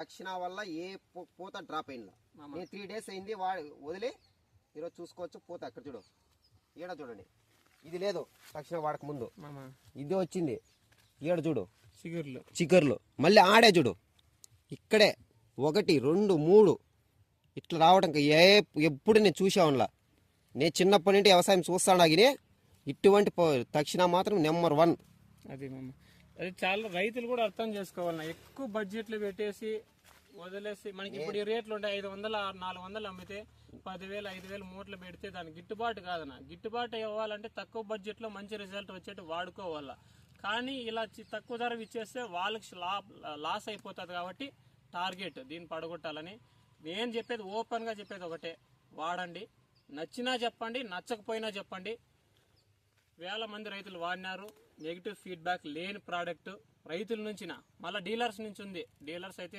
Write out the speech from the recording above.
దక్షిణ వల్ల ఏ పూత డ్రాప్ అయిందా? నేను 3 days అయింది వదిలి ఈరోజు చూసుకోవచ్చు. పూత అక్కడ చూడు, ఈడ చూడండి, ఇది లేదు దక్షిణ వాడక ముందు, ఇది వచ్చింది. ఈడ చూడు చిగుర్లు, మళ్ళీ ఆడే చూడు, ఇక్కడే 1 2 3 ఇట్లా రావడం ఎప్పుడు నేను చూసావులా. నేను చిన్నప్పటి నుండి వ్యవసాయం చూస్తాను. అగినే ఇటువంటి దక్షిణ మాత్రం నెంబర్ 1. అది చాలా రైతులు కూడా అర్థం చేసుకోవాలన్నా. ఎక్కువ బడ్జెట్లు పెట్టేసి వదిలేసి మనకి ఇప్పుడు ఈ రేట్లు ఉంటాయి. 500 400 అమ్మితే 10,000 5,000 మూటలు పెడితే దానికి గిట్టుబాటు కాదన్న. గిట్టుబాటు ఇవ్వాలంటే తక్కువ బడ్జెట్లో మంచి రిజల్ట్ వచ్చేట్టు వాడుకోవాలా. కానీ ఇలా తక్కువ ధర ఇచ్చేస్తే వాళ్ళకి లాస్ అయిపోతుంది. కాబట్టి టార్గెట్ దీన్ని పడగొట్టాలని నేను చెప్పేది, ఓపెన్గా చెప్పేది ఒకటే, వాడండి. నచ్చినా చెప్పండి, నచ్చకపోయినా చెప్పండి. వేల మంది రైతులు వాడినారు. నెగిటివ్ ఫీడ్బ్యాక్ లేని ప్రోడక్ట్ రైతుల నుంచి, మళ్ళీ డీలర్స్ నుంచి ఉంది. డీలర్స్ అయితే